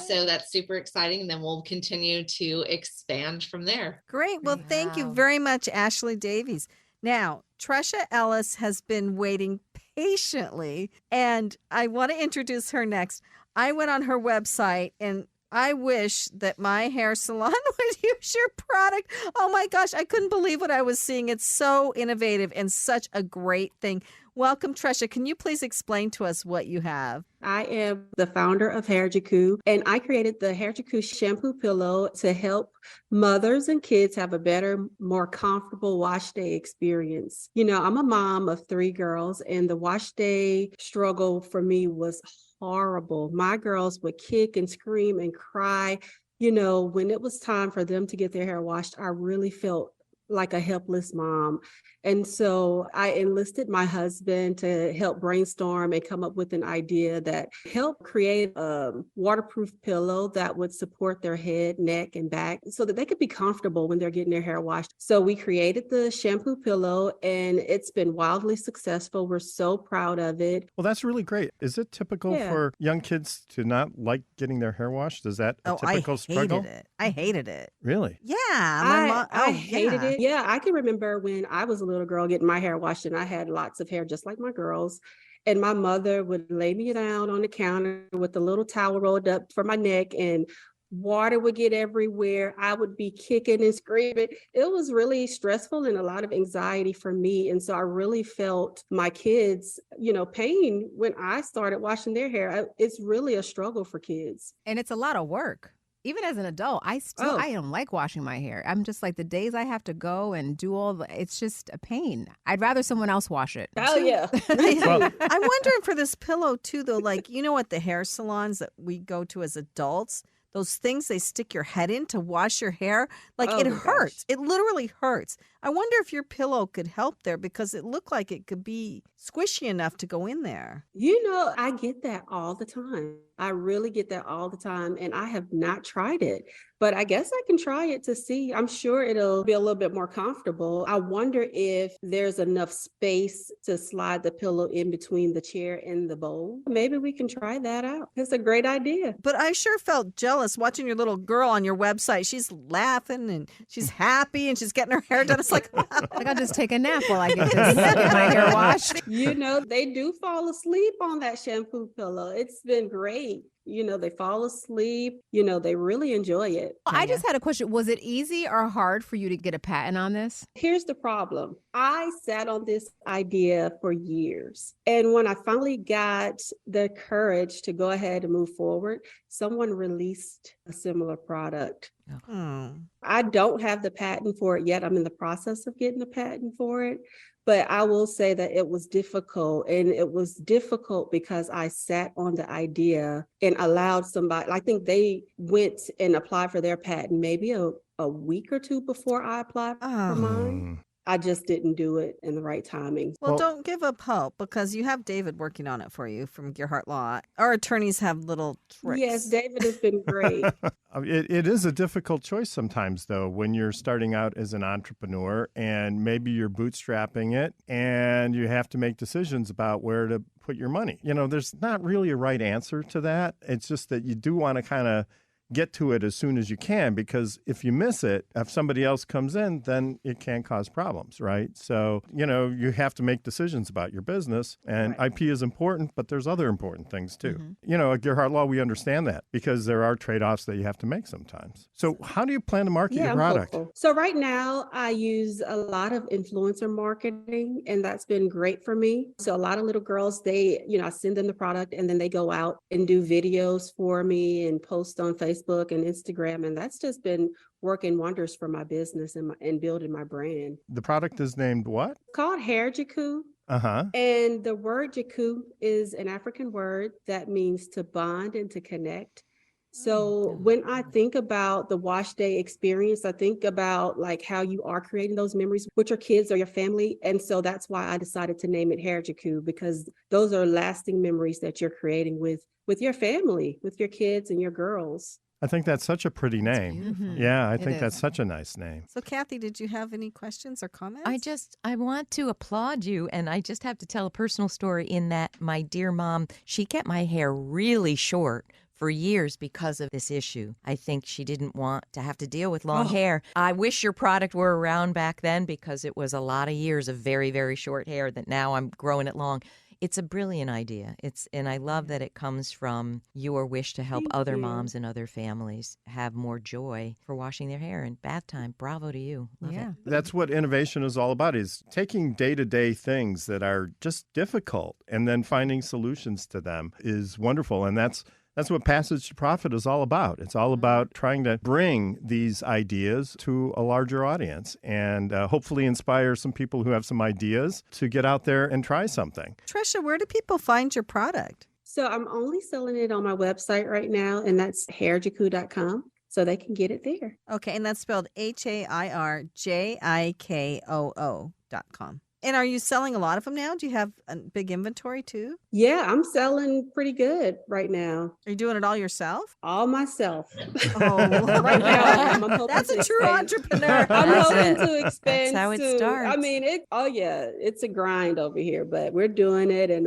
So that's super exciting. And then we'll continue to expand from there. Great. Well, thank you very much, Ashley Davies. Now, LaTresha Ellis has been waiting patiently, and I want to introduce her next. I went on her website, and I wish that my hair salon would use your product. Oh my gosh, I couldn't believe what I was seeing. It's so innovative and such a great thing. Welcome, LaTresha. Can you please explain to us what you have? I am the founder of Hair Jikoo, and I created the Hair Jikoo shampoo pillow to help mothers and kids have a better, more comfortable wash day experience. You know, I'm a mom of 3 girls, and the wash day struggle for me was horrible. My girls would kick and scream and cry. You know, when it was time for them to get their hair washed, I really felt like a helpless mom. And so I enlisted my husband to help brainstorm and come up with an idea that helped create a waterproof pillow that would support their head, neck, and back so that they could be comfortable when they're getting their hair washed. So we created the shampoo pillow, and it's been wildly successful. We're so proud of it. Well, that's really great. Is it typical for young kids to not like getting their hair washed? Is that a typical struggle? I hated it. Really? Yeah. My mom, I hated it. Yeah, I can remember when I was a little girl getting my hair washed, and I had lots of hair just like my girls. And my mother would lay me down on the counter with the little towel rolled up for my neck, and water would get everywhere. I would be kicking and screaming. It was really stressful and a lot of anxiety for me. And so I really felt my kids, pain when I started washing their hair. It's really a struggle for kids. And it's a lot of work. Even as an adult, I don't like washing my hair. I'm just like, the days I have to go and do it's just a pain. I'd rather someone else wash it. Oh, yeah. I'm wondering for this pillow too, though, like, at the hair salons that we go to as adults, those things they stick your head in to wash your hair, like it hurts. It literally hurts. I wonder if your pillow could help there because it looked like it could be squishy enough to go in there. I get that all the time. I really get that all the time, and I have not tried it, but I guess I can try it to see. I'm sure it'll be a little bit more comfortable. I wonder if there's enough space to slide the pillow in between the chair and the bowl. Maybe we can try that out. It's a great idea. But I sure felt jealous watching your little girl on your website. She's laughing and she's happy and she's getting her hair done. It's like, I'll just take a nap while I get my hair washed. They do fall asleep on that shampoo pillow. It's been great. great. They fall asleep. They really enjoy it. I just had a question. Was it easy or hard for you to get a patent on this? Here's the problem. I sat on this idea for years. And when I finally got the courage to go ahead and move forward, someone released a similar product. I don't have the patent for it yet. I'm in the process of getting a patent for it. But I will say that it was difficult, and it was difficult because I sat on the idea and allowed somebody, I think they went and applied for their patent maybe a week or two before I applied for mine. I just didn't do it in the right timing. Well, don't give up hope, because you have David working on it for you from Gearhart Law. Our attorneys have little tricks. Yes, David has been great. It is a difficult choice sometimes, though, when you're starting out as an entrepreneur and maybe you're bootstrapping it and you have to make decisions about where to put your money. There's not really a right answer to that. It's just that you do want to kind of get to it as soon as you can, because if you miss it, if somebody else comes in, then it can cause problems, right? So, you have to make decisions about your business, and IP is important, but there's other important things too. At Gearhart Law, we understand that because there are trade-offs that you have to make sometimes. So how do you plan to market your product? Hopeful. So right now I use a lot of influencer marketing, and that's been great for me. So a lot of little girls, I send them the product and then they go out and do videos for me and post on Facebook and Instagram, and that's just been working wonders for my business and building my brand. The product is named what? It's called Hair Jikoo. And the word Jikoo is an African word that means to bond and to connect. So when I think about the wash day experience, I think about like how you are creating those memories with your kids or your family. And so that's why I decided to name it Hair Jikoo, because those are lasting memories that you're creating with your family, with your kids and your girls. I think that's such a pretty name. Yeah, I think that's such a nice name. So, Kathy, did you have any questions or comments? I want to applaud you, and I just have to tell a personal story in that my dear mom, she kept my hair really short for years because of this issue. I think she didn't want to have to deal with long hair. I wish your product were around back then, because it was a lot of years of very, very short hair that now I'm growing it long. It's a brilliant idea. And I love that it comes from your wish to help other moms and other families have more joy for washing their hair in bath time. Bravo to you. Love it. That's what innovation is all about, is taking day-to-day things that are just difficult and then finding solutions to them is wonderful. And that's what Passage to Profit is all about. It's all about trying to bring these ideas to a larger audience and hopefully inspire some people who have some ideas to get out there and try something. Tresha, where do people find your product? So I'm only selling it on my website right now, and that's hairjikoo.com. So they can get it there. Okay, and that's spelled HAIRJIKOO.com. And are you selling a lot of them now? Do you have a big inventory too? Yeah, I'm selling pretty good right now. Are you doing it all yourself? All myself. Oh, right now I am. That's a true entrepreneur. I'm hoping to expand. That's how it starts. I mean, it's a grind over here, but we're doing it, and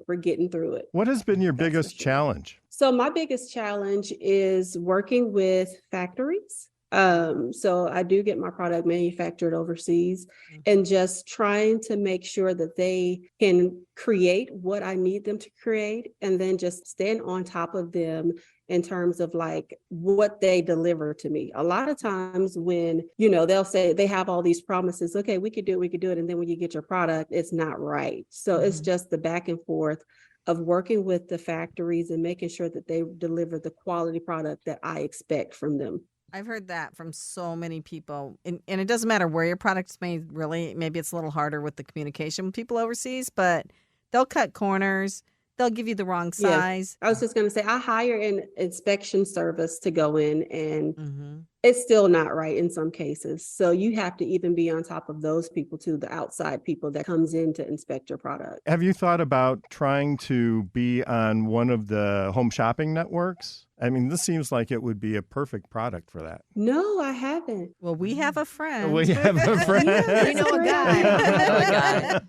we're getting through it. What has been your biggest challenge? So my biggest challenge is working with factories. So I do get my product manufactured overseas, and just trying to make sure that they can create what I need them to create, and then just stand on top of them in terms of like what they deliver to me. A lot of times when, they'll say they have all these promises, okay, we could do it. And then when you get your product, it's not right. So it's just the back and forth of working with the factories and making sure that they deliver the quality product that I expect from them. I've heard that from so many people. And it doesn't matter where your product's made, really. Maybe it's a little harder with the communication with people overseas, but they'll cut corners. They'll give you the wrong size. I was just going to say, I hire an inspection service to go in, and it's still not right in some cases. So you have to even be on top of those people too, the outside people that comes in to inspect your product. Have you thought about trying to be on one of the home shopping networks? I mean, this seems like it would be a perfect product for that. No, I haven't. Well, we have a friend. We have a friend. We know a guy.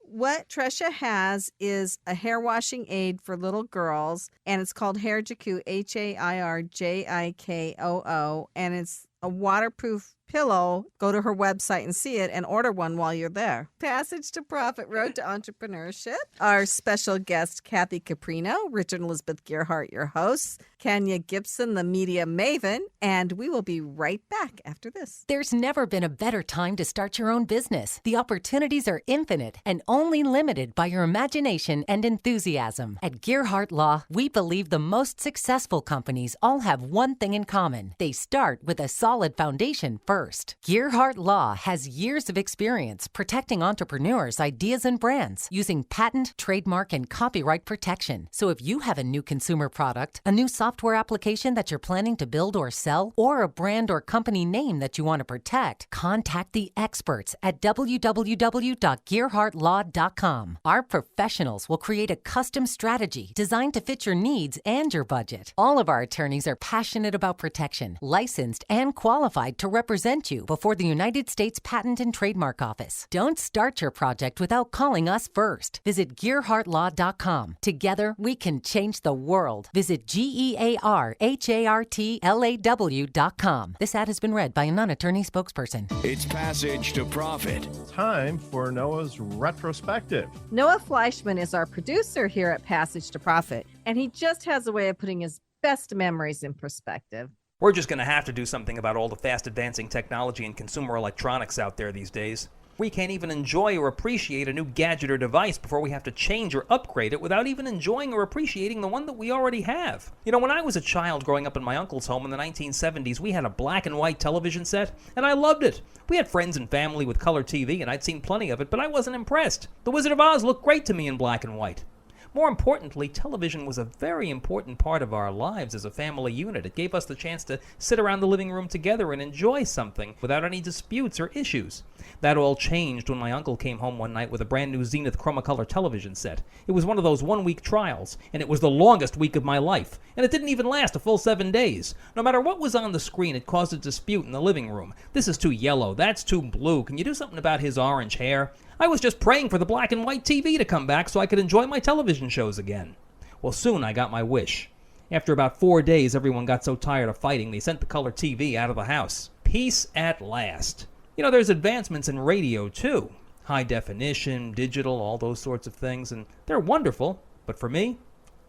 What Tresha has is a hair washing aid for little girls, and it's called Hair Jikoo, HAIRJIKOO, and it's a waterproof pillow, go to her website and see it and order one while you're there. Passage to Profit, Road to Entrepreneurship. Our special guest, Kathy Caprino, Richard and Elizabeth Gearhart, your hosts, Kenya Gipson, the media maven, and we will be right back after this. There's never been a better time to start your own business. The opportunities are infinite and only limited by your imagination and enthusiasm. At Gearhart Law, we believe the most successful companies all have one thing in common. They start with a solid foundation first. Gearhart Law has years of experience protecting entrepreneurs' ideas and brands using patent, trademark, and copyright protection. So if you have a new consumer product, a new software application that you're planning to build or sell, or a brand or company name that you want to protect, contact the experts at www.gearhartlaw.com. Our professionals will create a custom strategy designed to fit your needs and your budget. All of our attorneys are passionate about protection, licensed and qualified to represent you before the United States Patent and Trademark Office. Don't start your project without calling us first. Visit gearhartlaw.com. Together, we can change the world. Visit gearhartlaw.com. This ad has been read by a non-attorney spokesperson. It's Passage to Profit. Time for Noah's retrospective. Noah Fleischman is our producer here at Passage to Profit, and he just has a way of putting his best memories in perspective. We're just going to have to do something about all the fast advancing technology and consumer electronics out there these days. We can't even enjoy or appreciate a new gadget or device before we have to change or upgrade it without even enjoying or appreciating the one that we already have. You know, when I was a child growing up in my uncle's home in the 1970s, we had a black and white television set, and I loved it. We had friends and family with color TV, and I'd seen plenty of it, but I wasn't impressed. The Wizard of Oz looked great to me in black and white. More importantly, television was a very important part of our lives as a family unit. It gave us the chance to sit around the living room together and enjoy something without any disputes or issues. That all changed when my uncle came home one night with a brand new Zenith Chromacolor television set. It was one of those one-week trials, and it was the longest week of my life. And it didn't even last a full 7 days. No matter what was on the screen, it caused a dispute in the living room. This is too yellow, that's too blue. Can you do something about his orange hair? I was just praying for the black and white TV to come back so I could enjoy my television shows again. Well, soon I got my wish. After about 4 days, everyone got so tired of fighting, they sent the color TV out of the house. Peace at last. You know, there's advancements in radio, too. High definition, digital, all those sorts of things, and they're wonderful. But for me,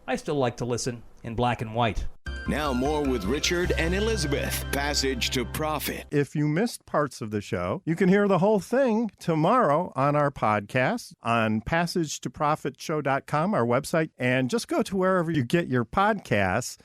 I still like to listen in black and white. Now more with Richard and Elizabeth. Passage to Profit. If you missed parts of the show, you can hear the whole thing tomorrow on our podcast on passagetoprofitshow.com, our website, and just go to wherever you get your podcasts,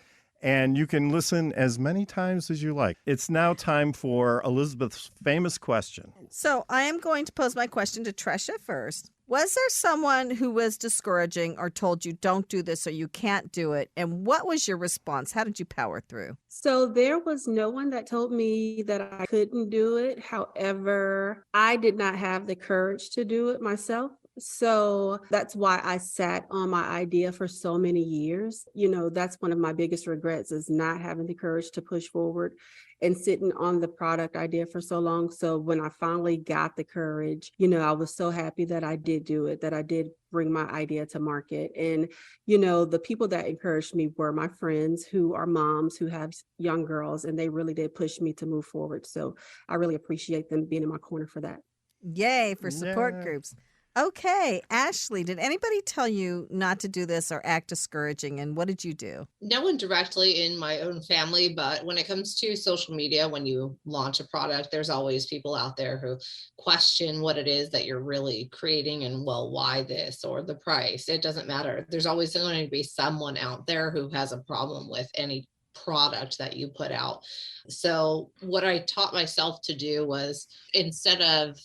and you can listen as many times as you like. It's now time for Elizabeth's famous question. So I am going to pose my question to Tresha first. Was there someone who was discouraging or told you don't do this or you can't do it? And what was your response? How did you power through? So there was no one that told me that I couldn't do it. However, I did not have the courage to do it myself. So that's why I sat on my idea for so many years. You know, that's one of my biggest regrets, is not having the courage to push forward and sitting on the product idea for so long. So when I finally got the courage, you know, I was so happy that I did do it, that I did bring my idea to market. And, you know, the people that encouraged me were my friends who are moms who have young girls, and they really did push me to move forward. So I really appreciate them being in my corner for that. Yay for support groups. Okay, Ashley, did anybody tell you not to do this or act discouraging, and what did you do? No one directly in my own family, but when it comes to social media, when you launch a product, there's always people out there who question what it is that you're really creating and, well, why this or the price. It doesn't matter. There's always going to be someone out there who has a problem with any product that you put out. So what I taught myself to do was, instead of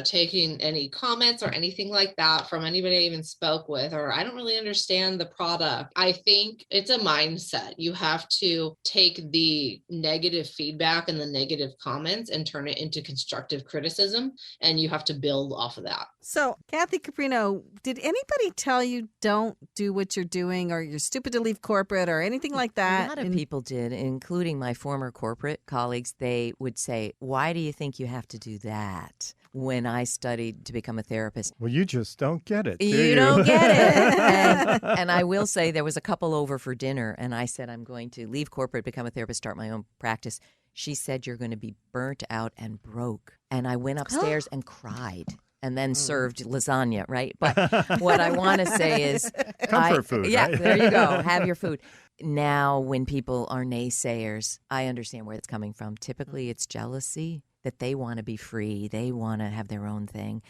taking any comments or anything like that from anybody I even spoke with, or I don't really understand the product. I think it's a mindset. You have to take the negative feedback and the negative comments and turn it into constructive criticism, and you have to build off of that. So, Kathy Caprino, did anybody tell you don't do what you're doing, or you're stupid to leave corporate, or anything like that? A lot of people did, including my former corporate colleagues. They would say, "Why do you think you have to do that?" When I studied to become a therapist. Well, you just don't get it, do you? Don't get it. And I will say, there was a couple over for dinner, and I said, I'm going to leave corporate, become a therapist, start my own practice. She said, "You're going to be burnt out and broke." And I went upstairs and cried and then served lasagna, right? But what I want to say is... Comfort food, yeah, right? there you go. Have your food. Now, when people are naysayers, I understand where it's coming from. Typically, it's jealousy that they want to be free. They want to have their own thing.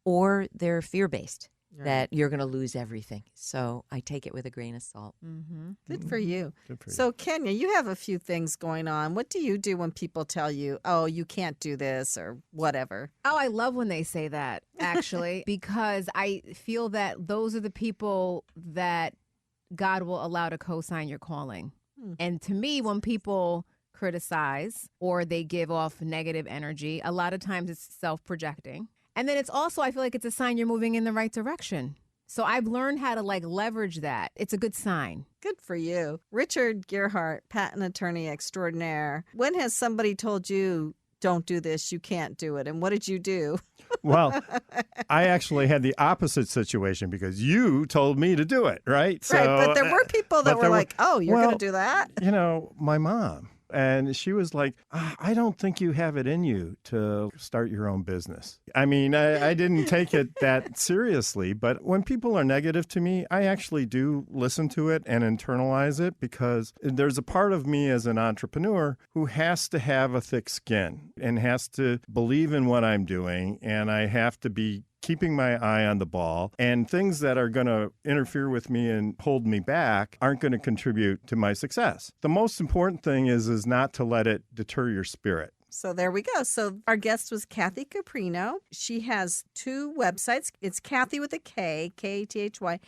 Or they're fear-based. Right. That you're going to lose everything. So I take it with a grain of salt. Good for you. Good for you. So, Kenya, you have a few things going on. What do you do when people tell you, oh, you can't do this or whatever? Oh, I love when they say that, actually, because I feel that those are the people that God will allow to co-sign your calling. And to me, when people criticize or they give off negative energy, a lot of times it's self-projecting. And then it's also, I feel like it's a sign you're moving in the right direction. So I've learned how to leverage that. It's a good sign. Good for you. Richard Gearhart, patent attorney extraordinaire. When has somebody told you, don't do this, you can't do it? And what did you do? Well, I actually had the opposite situation because you told me to do it, right? Right, but there were people that were like, oh, you're going to do that? You know, my mom. And she was like, I don't think you have it in you to start your own business. I mean, I didn't take it that seriously. But when people are negative to me, I actually do listen to it and internalize it because there's a part of me as an entrepreneur who has to have a thick skin and has to believe in what I'm doing. And I have to be keeping my eye on the ball, and things that are going to interfere with me and hold me back aren't going to contribute to my success. The most important thing is not to let it deter your spirit. So there we go. So our guest was Kathy Caprino. She has 2 websites. It's Kathy with a K, Kathy, Caprino.com,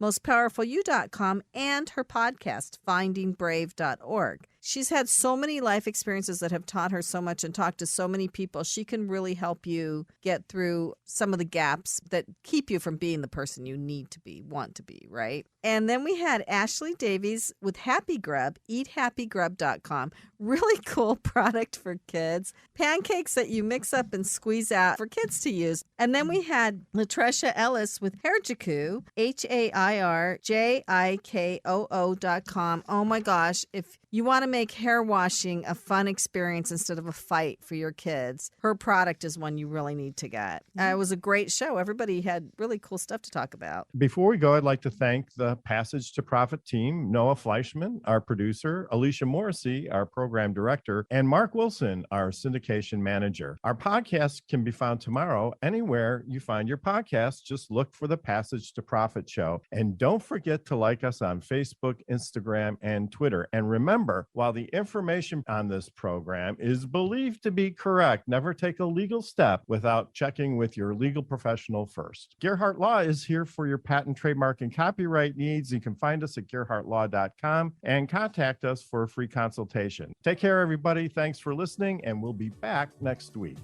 mostpowerfulyou.com, and her podcast, findingbrave.org. She's had so many life experiences that have taught her so much and talked to so many people. She can really help you get through some of the gaps that keep you from being the person you need to be, want to be, right? And then we had Ashley Davies with Happy Grub, eathappygrub.com. Really cool product for kids. Pancakes that you mix up and squeeze out for kids to use. And then we had LaTresha Ellis with Hair Jikoo, HAIRJIKOO.com. Oh my gosh, if you want to make hair washing a fun experience instead of a fight for your kids, her product is one you really need to get. It was a great show. Everybody had really cool stuff to talk about. Before we go, I'd like to thank the Passage to Profit team, Noah Fleischman, our producer, Alicia Morrissey, our program director, and Mark Wilson, our syndication manager. Our podcast can be found tomorrow anywhere you find your podcast. Just look for the Passage to Profit show. And don't forget to like us on Facebook, Instagram, and Twitter. And remember, while the information on this program is believed to be correct, never take a legal step without checking with your legal professional first. Gearhart Law is here for your patent, trademark, and copyright needs. You can find us at gearhartlaw.com and contact us for a free consultation. Take care, everybody. Thanks for listening, and we'll be back next week.